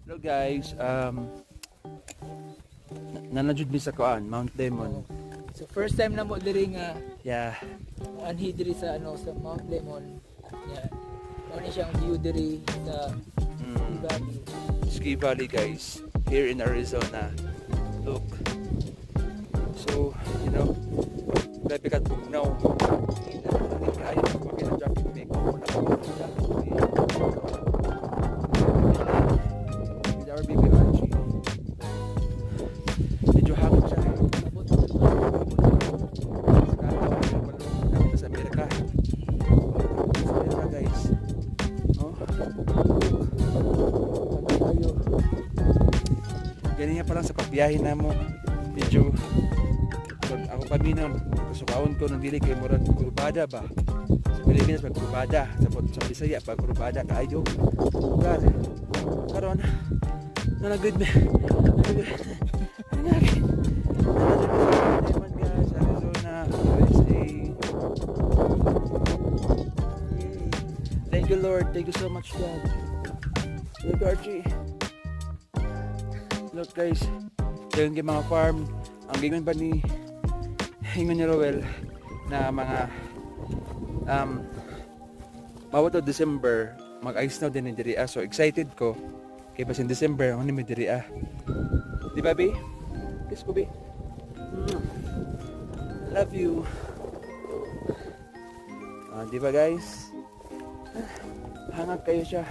Hello guys, nanajud mi sa kuan, Mount Lemon. So first time na mo diri nga Yeah, anhi diri sa sa Mount Lemon. Yeah. Ano siyang view diri sa Valley. Ski Valley guys, here in Arizona. Look. So, grabe ka tugnaw. Kaya makina-jumping make ako na with our baby Archie. Medyo hangin siya. Nakita sa Amerika. Sa Amerika guys. Oh. Tayo. Ganyan pa lang sa pagbiyahe na mo. Medyo ako paminaw, kasukawon ko ng dili kay murag kurbada ba. Sa Pilipinas pag kurbada, sa Bisaya pag kurbada kaayo. Lugar. Karon nalagid me. Arizona, USA. Thank you Lord, thank you so much God. Look Archie. Look guys, yung mga farm, ang gingon ba ni Rowel na mga mawat to December mag-ice snow din ni diri. So excited ko kay basin December ano ni diri di ba be? Kiss ko be. Love you. Di ba guys? Hangag kayo siya.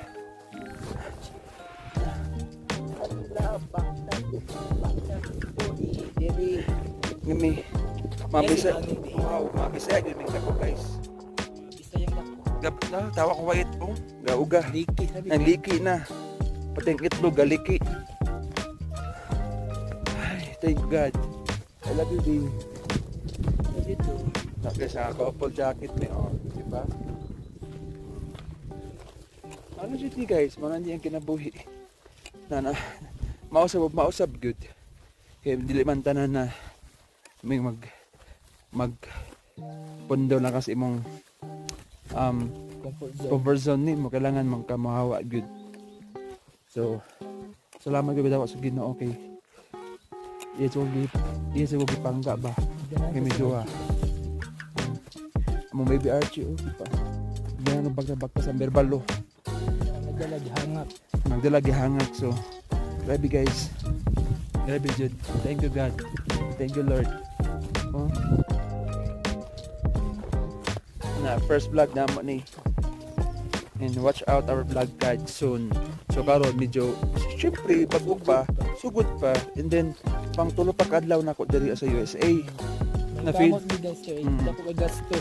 Ngami mabisa. Wow, mabisa gyud ko guys. Bisayang na. Tawa ko wait oh. Gauga. Liki sabi. Ang liki na. Pati ang itlog galiki. Ay, thank God. I love you, baby. Dito. Tapos sa couple jacket ni oh, di ba? Ano jud ni guys, mga hindi ang kinabuhi. Na mausab good. Kaya dili man tanan na may mag pundo na kasi imong comfort zone ni mo kailangan magkamahawa good. So salamat gyud daw sa Ginoo kay yes will be pangga ba kay medyo mo baby Archie oh pa ganyan bagka sa berbalo nagdalagi hangak so grabe guys, grabe jud. Thank you God, thank you Lord. Oh. Na first vlog na mo ni, and watch out our vlog guide soon. So karon medyo syempre bago pa, sugod pa, and then pang tulo pa kadlaw na ko diri sa USA. Na feed Kamot mi guys kay dapat ka gasto.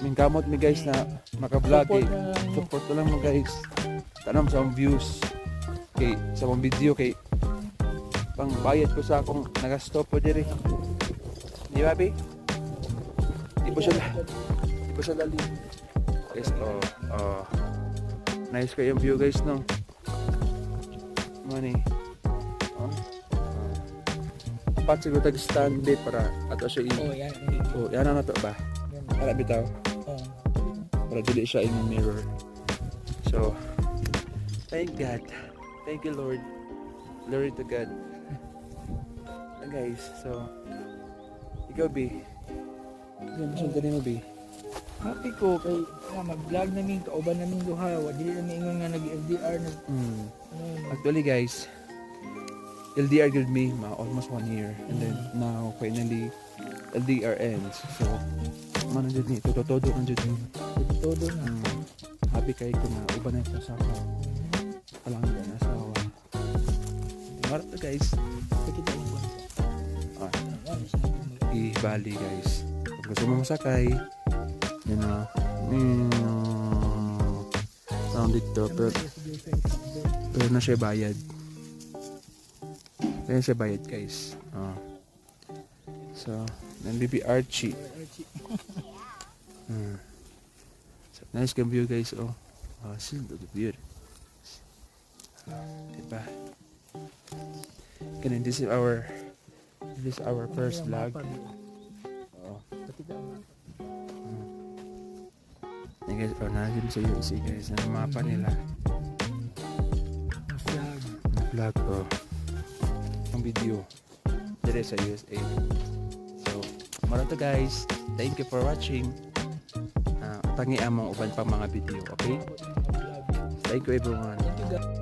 min kamot mi guys na maka-vlog eh. Support na lang mo guys. Tanam sa views kay sa mong video kay pang bayad ko sa akong nagasto po diri. Di ba be? Di po siya lali. Guys, nice kayo yung view guys no. Money. Pat siguro tag stand be para ato siya yan. yan na to ba? Para bitaw. Para dili siya in mirror. So, thank God. Thank you Lord. Glory to God. Guys, so ikaw B. Yan mo dali mo B. Happy ko kay mag-vlog namin kauban namin duha, wa dili namin ingon nga nag-LDR nag Actually guys, LDR gave me almost 1 year and then now finally LDR ends. So man jud ni todo na jud ni. todo na. Happy kay ko na uban na ko sa ako. Palangga na sa awa. Marto guys. Kita mo. Bali guys. Kung gusto mo masakay, yun na. Sound dito pero na siya bayad. Kaya siya bayad guys. So, ng baby Archie. So, nice game view guys. Oh, still the view. Diba? Ganun, this is our first vlog. Guys, natin sa USA guys, ang mapa nila. vlog ko ang video dire sa USA. So mara to guys, thank you for watching. Tangi among uban pang mga video, okay? Thank you everyone. Thank you guys.